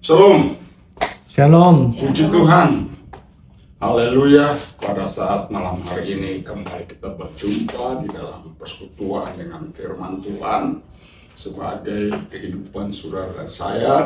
Shalom. Shalom. Puji Tuhan. Haleluya. Pada saat malam hari ini kembali kita berjumpa di dalam persekutuan dengan firman Tuhan sebagai kehidupan saudara dan saya,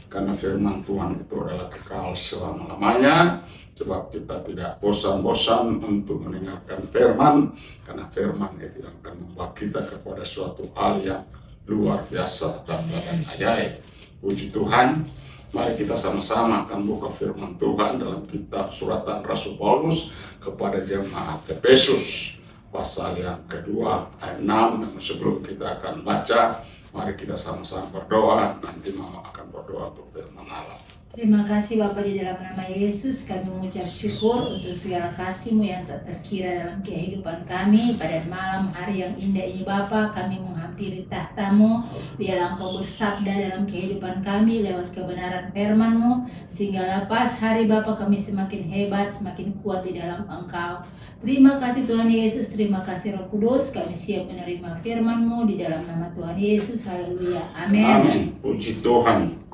karena firman Tuhan itu adalah kekal selama-lamanya. Sebab kita tidak bosan-bosan untuk mendengarkan firman, karena firman itu akan membawa kita kepada suatu hal yang luar biasa, dahsyat dan ajaib. Puji Tuhan. Mari kita sama-sama akan buka firman Tuhan dalam kitab suratan Rasul Paulus kepada jemaat Efesus pasal yang kedua ayat 6. Namun sebelum kita akan baca, mari kita sama-sama berdoa. Nanti Mama akan berdoa untuk firman Allah. Terima kasih Bapa, di dalam nama Yesus kami mengucap syukur untuk segala kasih-Mu yang tak terkira dalam kehidupan kami. Pada malam hari yang indah ini Bapa, kami menghampiri tahta-Mu. Biarlah Engkau bersabda dalam kehidupan kami lewat kebenaran firman-Mu, sehingga lepas hari Bapa kami semakin hebat, semakin kuat di dalam Engkau. Terima kasih Tuhan Yesus, terima kasih Roh Kudus, kami siap menerima firman-Mu di dalam nama Tuhan Yesus. Haleluya. Amin. Amin. Puji Tuhan.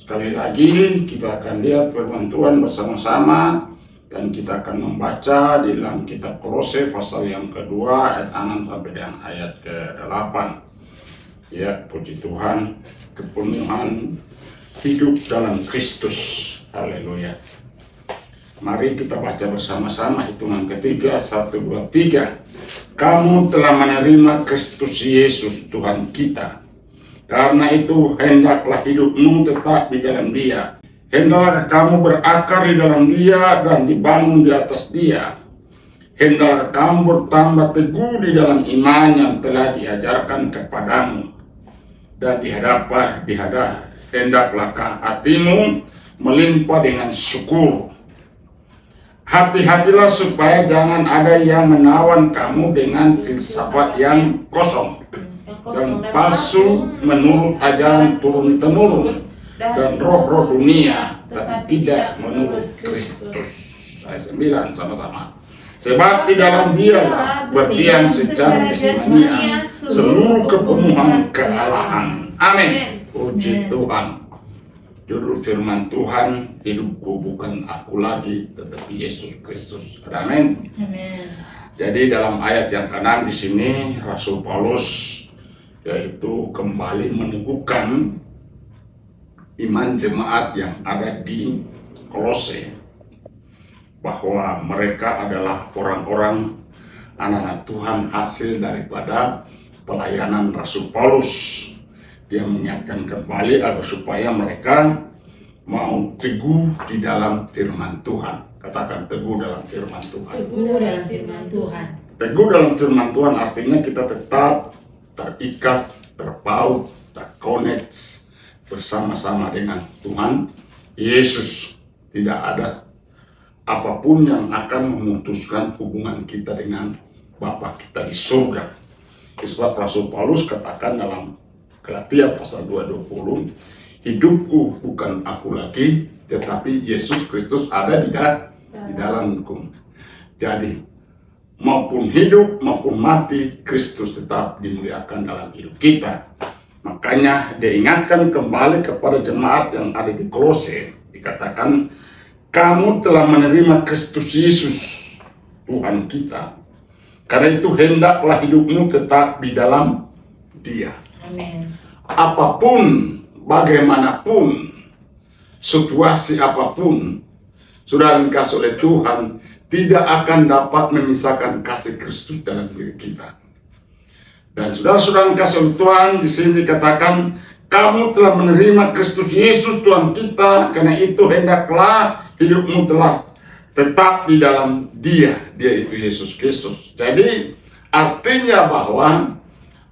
Sekali lagi kita akan lihat firman Tuhan bersama-sama, dan kita akan membaca di dalam kitab Kolose pasal yang kedua ayat 6 sampai dengan ayat ke-8. Ya, puji Tuhan, kepenuhan hidup dalam Kristus. Haleluya. Mari kita baca bersama-sama hitungan ketiga, 1, 2, 3. Kamu telah menerima Kristus Yesus Tuhan kita. Karena itu hendaklah hidupmu tetap di dalam Dia. Hendaklah kamu berakar di dalam Dia dan dibangun di atas Dia. Hendaklah kamu bertambah teguh di dalam iman yang telah diajarkan kepadamu. Dan hendaklah hatimu melimpah dengan syukur. Hati-hatilah supaya jangan ada yang menawan kamu dengan filsafat yang kosong dan palsu menurut ajaran turun-temurun dan roh-roh dunia, tapi tidak menurut Kristus. Ayat 9 sama-sama. Sebab di dalam Dia berdiam secara jasmania seluruh kepenuhan kealahan. Amin. Puji Tuhan. Judul firman Tuhan, hidupku bukan aku lagi, tetapi Yesus Kristus. Amin. Amin. Jadi dalam ayat yang ke-6 di sini Rasul Paulus yaitu kembali meneguhkan iman jemaat yang ada di Kolose, bahwa mereka adalah orang-orang anak-anak Tuhan hasil daripada pelayanan Rasul Paulus. Dia mengingatkan kembali agar supaya mereka mau teguh di dalam firman Tuhan. Katakan teguh dalam firman Tuhan. Teguh dalam firman Tuhan. Teguh dalam firman Tuhan artinya kita tetap terikat, terpaut, terconnect bersama-sama dengan Tuhan Yesus. Tidak ada apapun yang akan memutuskan hubungan kita dengan Bapa kita di surga. Sebab Rasul Paulus katakan dalam Galatia pasal 2:20, hidupku bukan aku lagi, tetapi Yesus Kristus ada di dalamku. Jadi maupun hidup maupun mati, Kristus tetap dimuliakan dalam hidup kita. Makanya diingatkan kembali kepada jemaat yang ada di Kolose, dikatakan kamu telah menerima Kristus Yesus Tuhan kita. Karena itu hendaklah hidupmu tetap di dalam Dia. Amin. Apapun, bagaimanapun, situasi apapun, sudah dikasih oleh Tuhan, tidak akan dapat memisahkan kasih Kristus dalam diri kita. Dan saudara-saudara kasih oleh Tuhan, di sini dikatakan, kamu telah menerima Kristus Yesus Tuhan kita, karena itu hendaklah hidupmu telah tetap di dalam Dia. Dia itu Yesus Kristus. Jadi artinya bahwa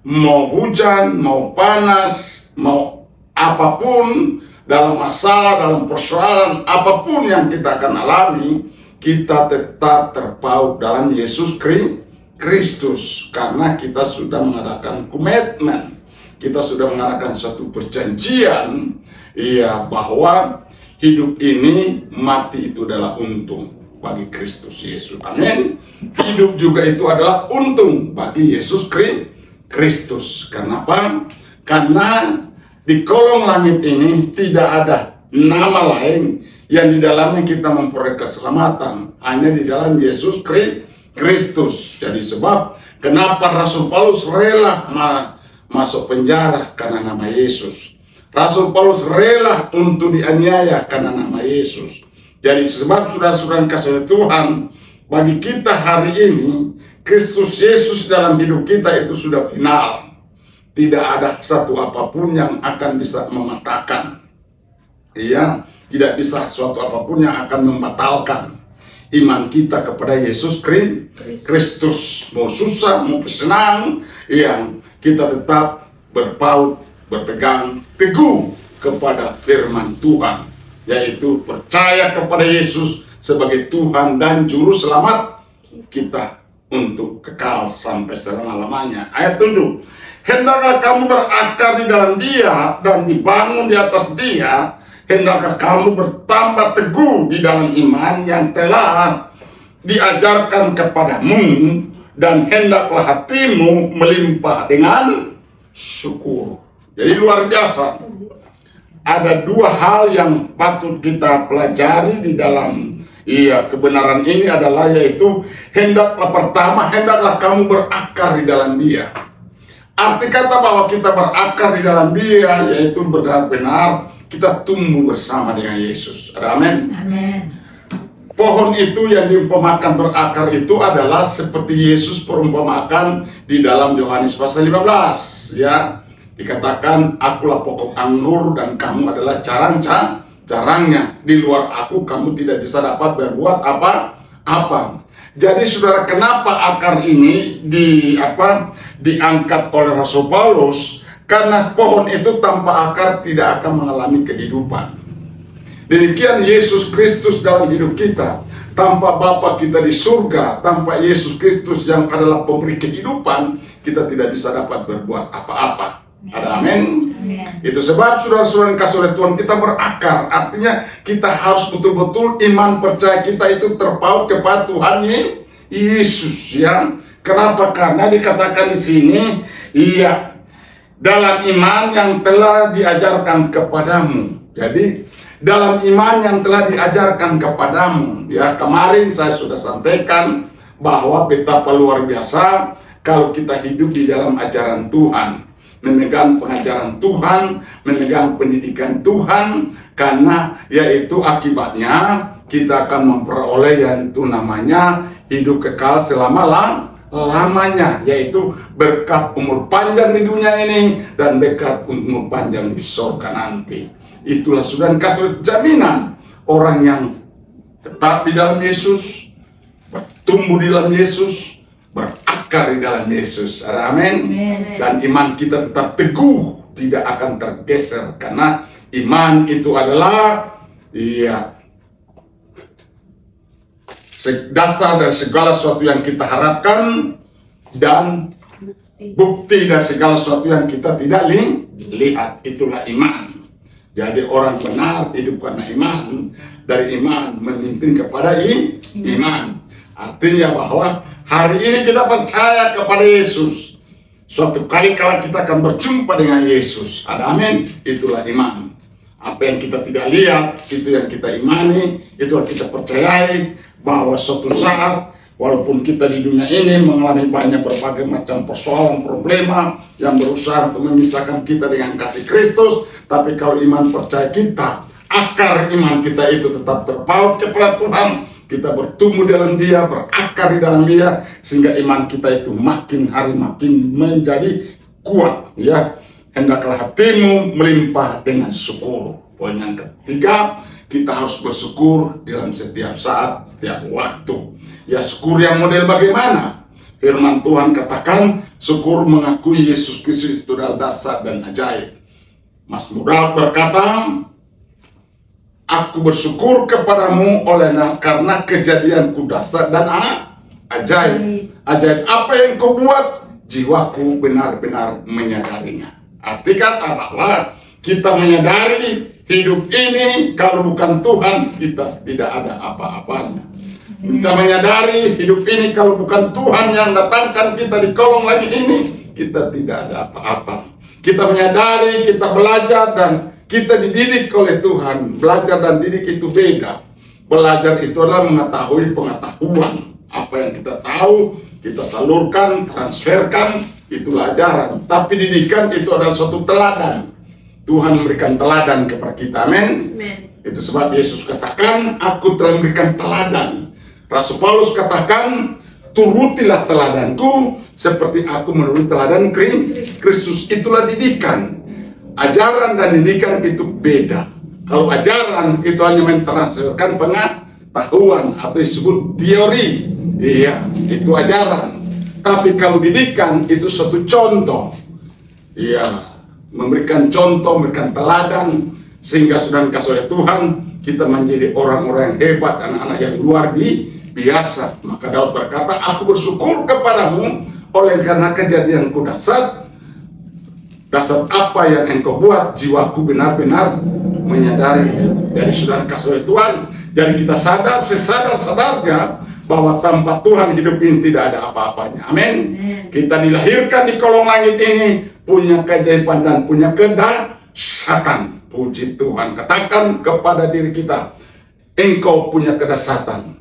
mau hujan, mau panas, mau apapun, dalam masalah, dalam persoalan apapun yang kita akan alami, kita tetap terpaut dalam Yesus Kristus, karena kita sudah mengadakan komitmen, kita sudah mengadakan suatu perjanjian, bahwa hidup ini, mati itu adalah untung bagi Kristus Yesus. Amin. Hidup juga itu adalah untung bagi Yesus Kristus. Kenapa? Karena di kolong langit ini tidak ada nama lain yang di dalamnya kita memperoleh keselamatan, hanya di dalam Yesus Kristus. Jadi sebab kenapa Rasul Paulus rela masuk penjara karena nama Yesus. Rasul Paulus rela untuk dianiaya karena nama Yesus. Jadi sebab saudara-saudara kasih Tuhan, bagi kita hari ini Kristus Yesus dalam hidup kita itu sudah final. Tidak ada satu apapun yang akan bisa mematakan. Iya, tidak bisa suatu apapun yang akan membatalkan iman kita kepada Yesus Kristus. Mau susah, mau senang, yang kita tetap berpaut, berpegang teguh kepada firman Tuhan, yaitu percaya kepada Yesus sebagai Tuhan dan Juru Selamat kita untuk kekal sampai selama-lamanya. Ayat 7, hendaklah kamu berakar di dalam Dia dan dibangun di atas Dia. Hendaklah kamu bertambah teguh di dalam iman yang telah diajarkan kepadamu, dan hendaklah hatimu melimpah dengan syukur. Jadi luar biasa. Ada dua hal yang patut kita pelajari di dalam kebenaran ini adalah, yaitu hendaklah pertama, hendaklah kamu berakar di dalam Dia. Arti kata bahwa kita berakar di dalam Dia yaitu benar-benar kita tumbuh bersama dengan Yesus. Ada amin? Amin. Pohon itu yang diumpamakan berakar itu adalah seperti Yesus perumpamakan di dalam Yohanes pasal 15, ya. Dikatakan, akulah pokok anggur dan kamu adalah carangnya. Di luar aku kamu tidak bisa dapat berbuat apa-apa. Jadi saudara, kenapa akar ini diangkat oleh Rasul Paulus? Karena pohon itu tanpa akar tidak akan mengalami kehidupan. Demikian Yesus Kristus dalam hidup kita. Tanpa Bapa kita di surga, tanpa Yesus Kristus yang adalah pemberi kehidupan, kita tidak bisa dapat berbuat apa-apa. Ada amin? Itu sebab saudara-saudara kasih oleh Tuhan, kita berakar. Artinya kita harus betul-betul iman percaya kita itu terpaut kepada Tuhan Yesus, ya. Kenapa? Karena dikatakan di sini, dalam iman yang telah diajarkan kepadamu. Jadi dalam iman yang telah diajarkan kepadamu, ya, kemarin saya sudah sampaikan bahwa betapa luar biasa kalau kita hidup di dalam ajaran Tuhan, memegang pengajaran Tuhan, memegang pendidikan Tuhan, karena yaitu akibatnya kita akan memperoleh yang itu namanya hidup kekal selama-lamanya, yaitu berkat umur panjang di dunia ini dan berkat umur panjang di surga nanti. Itulah sudah kasih jaminan orang yang tetap di dalam Yesus, bertumbuh di dalam Yesus, berakar di dalam Yesus. Ada amin? Dan iman kita tetap teguh, tidak akan tergeser, karena iman itu adalah dasar dari segala sesuatu yang kita harapkan dan bukti dari segala sesuatu yang kita tidak lihat. Itulah iman. Jadi orang benar hidup karena iman, dari iman memimpin kepada iman. Artinya bahwa hari ini kita percaya kepada Yesus. Suatu kali kala kita akan berjumpa dengan Yesus. Ada amin? Itulah iman. Apa yang kita tidak lihat, itu yang kita imani, itu yang kita percayai, bahwa suatu saat walaupun kita di dunia ini mengalami banyak berbagai macam persoalan, problema yang berusaha untuk memisahkan kita dengan kasih Kristus, tapi kalau iman percaya kita, akar iman kita itu tetap terpaut kepada Tuhan, kita bertumbuh dalam Dia, berakar di dalam Dia, sehingga iman kita itu makin hari makin menjadi kuat, ya. Hendaklah hatimu melimpah dengan syukur. Poin yang ketiga, kita harus bersyukur dalam setiap saat, setiap waktu. Ya, syukur yang model bagaimana? Firman Tuhan katakan, syukur mengakui Yesus Kristus itu adalah dasar dan ajaib. Mazmur Daud berkata, aku bersyukur kepadamu karena kejadianku dasar dan ajaib. Ajaib apa yang kau buat? Jiwaku benar-benar menyadarinya. Arti kata bahwa kita menyadari hidup ini kalau bukan Tuhan kita tidak ada apa-apanya. Kita menyadari hidup ini kalau bukan Tuhan yang datangkan kita di kolong langit ini, kita tidak ada apa-apa. Kita menyadari, kita belajar, dan kita dididik oleh Tuhan. Belajar dan didik itu beda. Belajar itu adalah mengetahui pengetahuan. Apa yang kita tahu, kita salurkan, transferkan, itulah ajaran. Tapi didikan itu adalah suatu teladan. Tuhan memberikan teladan kepada kita. Amin. Itu sebab Yesus katakan, aku telah memberikan teladan. Rasul Paulus katakan, turutilah teladanku seperti aku menuruti teladan Kristus. Itulah didikan. Ajaran dan didikan itu beda. Kalau ajaran itu hanya mentransferkan pengetahuan atau disebut teori, iya, itu ajaran. Tapi kalau didikan itu suatu contoh, iya, memberikan contoh, memberikan teladan, sehingga sudah dikasih oleh Tuhan kita menjadi orang-orang yang hebat, anak-anak yang luar biasa. Maka Daud berkata, aku bersyukur kepadamu oleh karena kejadianku dasar apa yang engkau buat, jiwaku benar-benar menyadari. Jadi sudah dikasih oleh Tuhan, jadi kita sadar, sesadar-sadarnya bahwa tanpa Tuhan hidup ini tidak ada apa-apanya. Amin. Kita dilahirkan di kolong langit ini punya keajaiban dan punya kedahsyatan. Puji Tuhan. Katakan kepada diri kita, engkau punya kedahsyatan,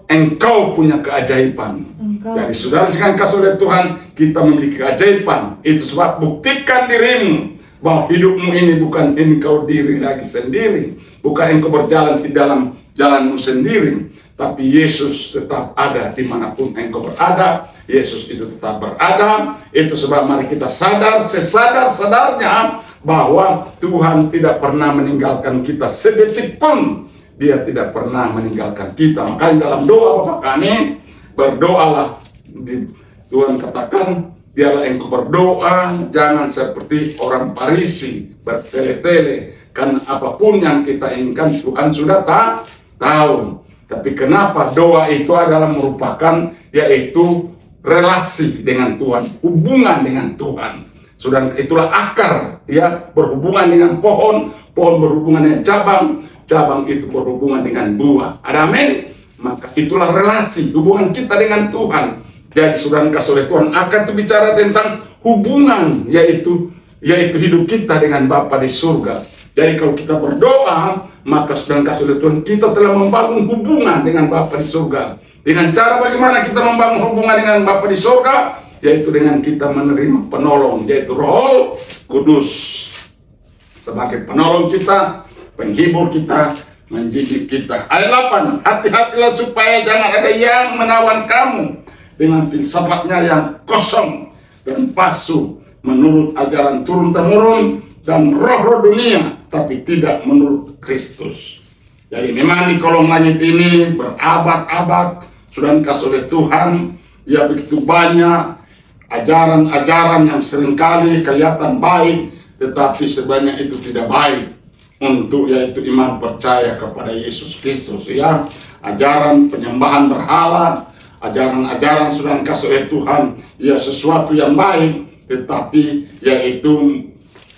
engkau punya keajaiban. Jadi saudara, dengan kasih oleh Tuhan kita memiliki keajaiban. Itu sebab buktikan dirimu bahwa hidupmu ini bukan engkau diri lagi sendiri, bukan engkau berjalan di dalam jalanmu sendiri, tapi Yesus tetap ada dimanapun engkau berada. Yesus itu tetap berada. Itu sebab mari kita sadar, sesadar-sadarnya bahwa Tuhan tidak pernah meninggalkan kita sedetik pun. Dia tidak pernah meninggalkan kita. Makanya dalam doa Bapa kami, berdoalah. Tuhan katakan, biarlah engkau berdoa, jangan seperti orang Farisi bertele-tele, karena apapun yang kita inginkan Tuhan sudah tahu. Tapi kenapa doa itu adalah merupakan, yaitu relasi dengan Tuhan, hubungan dengan Tuhan. Sudah itulah akar, ya, berhubungan dengan pohon, pohon berhubungan dengan cabang, cabang itu berhubungan dengan buah. Ada amin? Maka itulah relasi, hubungan kita dengan Tuhan. Jadi sudah dikasih oleh Tuhan akan bicara tentang hubungan, yaitu hidup kita dengan Bapa di surga. Jadi kalau kita berdoa, maka sudah dikasih oleh Tuhan kita telah membangun hubungan dengan Bapa di surga. Dengan cara bagaimana kita membangun hubungan dengan Bapa di surga? Yaitu dengan kita menerima penolong, yaitu Roh Kudus sebagai penolong kita, penghibur kita, mendidik kita. Ayat 8, hati-hatilah supaya jangan ada yang menawan kamu dengan filsafatnya yang kosong dan palsu, menurut ajaran turun-temurun dan roh-roh dunia, tapi tidak menurut Kristus. Jadi memang di kolong langit ini berabad-abad sudah dikasih oleh Tuhan, ya begitu banyak ajaran-ajaran yang seringkali kelihatan baik, tetapi sebenarnya itu tidak baik. Untuk yaitu iman percaya kepada Yesus Kristus, ya, ajaran penyembahan berhala, ajaran-ajaran sudah dikasih oleh Tuhan, ya sesuatu yang baik, tetapi yaitu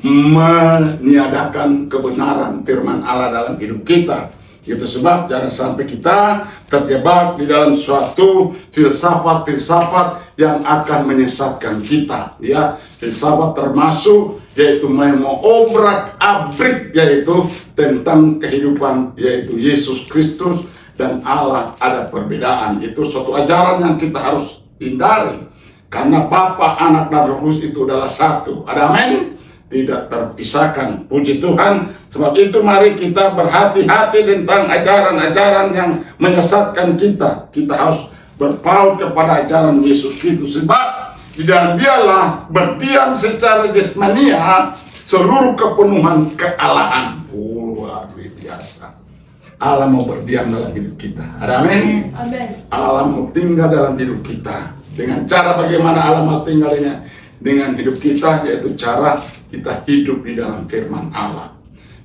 meniadakan kebenaran firman Allah dalam hidup kita. Itu sebab jangan sampai kita terjebak di dalam suatu filsafat-filsafat yang akan menyesatkan kita, ya. Filsafat termasuk yaitu mau obrak-abrik, yaitu tentang kehidupan, yaitu Yesus Kristus dan Allah ada perbedaan. Itu suatu ajaran yang kita harus hindari, karena Bapa, Anak, dan Roh Kudus itu adalah satu. Ada amin? Tidak terpisahkan. Puji Tuhan. Sebab itu mari kita berhati-hati tentang ajaran-ajaran yang menyesatkan kita. Kita harus berpaut kepada ajaran Yesus Kristus, sebab di dalam dialah berdiam secara jasmania seluruh kepenuhan kealahan. Luar biasa. Allah mau berdiam dalam hidup kita. Ada amin? Allah mau tinggal dalam hidup kita. Dengan cara bagaimana Allah mau tinggal dengan hidup kita, yaitu cara kita hidup di dalam firman Allah.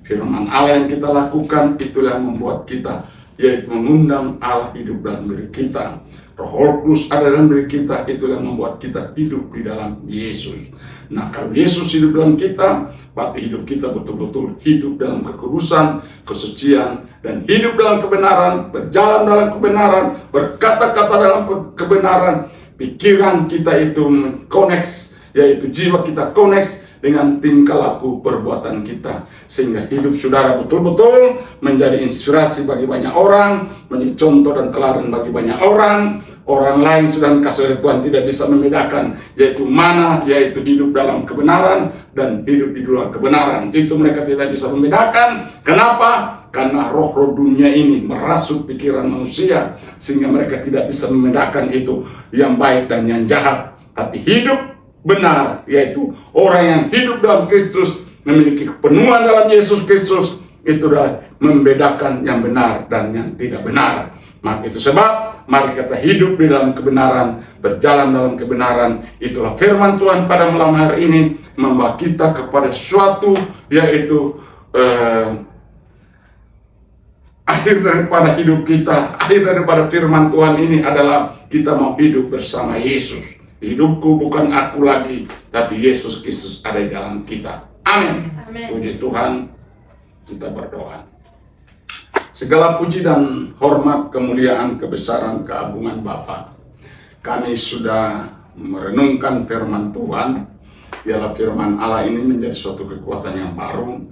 Firman Allah yang kita lakukan itulah yang membuat kita, yaitu mengundang Allah hidup dalam diri kita. Roh Kudus ada dalam diri kita, itulah yang membuat kita hidup di dalam Yesus. Nah, kalau Yesus hidup dalam kita, berarti hidup kita betul-betul hidup dalam kekudusan, kesucian, dan hidup dalam kebenaran, berjalan dalam kebenaran, berkata-kata dalam kebenaran. Pikiran kita itu connect, yaitu jiwa kita connect dengan tingkah laku perbuatan kita, sehingga hidup saudara betul-betul menjadi inspirasi bagi banyak orang, menjadi contoh dan teladan bagi banyak orang. Orang lain sudah dikasih oleh Tuhan tidak bisa membedakan yaitu mana, yaitu hidup dalam kebenaran dan hidup di luar kebenaran. Itu mereka tidak bisa membedakan. Kenapa? Karena roh-roh dunia ini merasuk pikiran manusia, sehingga mereka tidak bisa membedakan itu yang baik dan yang jahat. Tapi hidup benar, yaitu orang yang hidup dalam Kristus, memiliki kepenuhan dalam Yesus Kristus, itu adalah membedakan yang benar dan yang tidak benar. Maka itu sebab mari kita hidup di dalam kebenaran, berjalan dalam kebenaran. Itulah firman Tuhan pada malam hari ini, membawa kita kepada suatu, yaitu akhir daripada hidup kita. Akhir daripada firman Tuhan ini adalah kita mau hidup bersama Yesus. Hidupku bukan aku lagi, tapi Yesus Kristus ada di dalam kita. Amin. Puji Tuhan, kita berdoa. Segala puji dan hormat, kemuliaan, kebesaran, keagungan Bapa. Kami sudah merenungkan firman Tuhan. Biarlah firman Allah ini menjadi suatu kekuatan yang baru,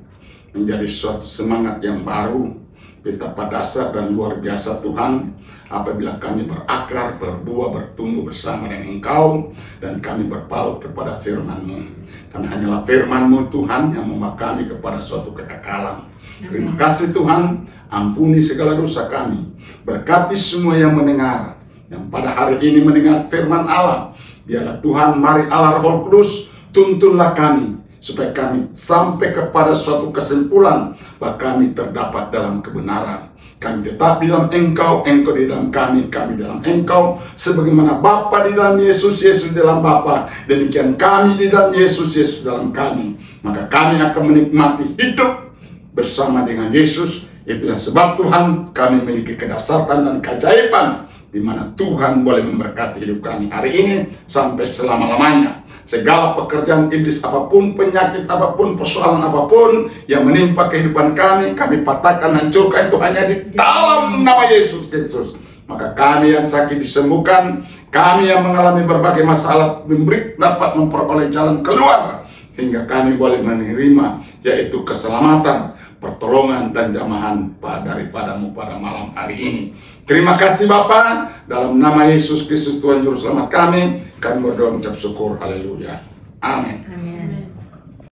menjadi suatu semangat yang baru, betapa dasar dan luar biasa Tuhan apabila kami berakar, berbuah, bertumbuh bersama dengan Engkau, dan kami berpaut kepada firman-Mu. Karena hanyalah firman-Mu Tuhan yang membawa kami kepada suatu kekekalan. Terima kasih Tuhan, ampuni segala dosa kami. Berkati semua yang mendengar, yang pada hari ini mendengar firman Allah. Biarlah Tuhan, mari Allah Roh Kudus, tuntunlah kami, supaya kami sampai kepada suatu kesimpulan bahwa kami terdapat dalam kebenaran. Kami tetap di dalam Engkau, Engkau di dalam kami dalam Engkau. Sebagaimana Bapa di dalam Yesus, Yesus di dalam Bapa, demikian kami di dalam Yesus, Yesus dalam kami. Maka kami akan menikmati hidup bersama dengan Yesus. Itulah sebab Tuhan, kami memiliki kedasatan dan keajaiban, di mana Tuhan boleh memberkati hidup kami hari ini sampai selama-lamanya. Segala pekerjaan iblis apapun, penyakit apapun, persoalan apapun yang menimpa kehidupan kami patahkan, hancurkan itu hanya di dalam nama Yesus Kristus. Maka kami yang sakit disembuhkan, kami yang mengalami berbagai masalah dapat memperoleh jalan keluar, sehingga kami boleh menerima yaitu keselamatan, pertolongan dan jamahan daripadamu pada malam hari ini. Terima kasih Bapa, dalam nama Yesus Kristus Tuhan Juru Selamat kami berdoa mengucap syukur. Haleluya. Amin.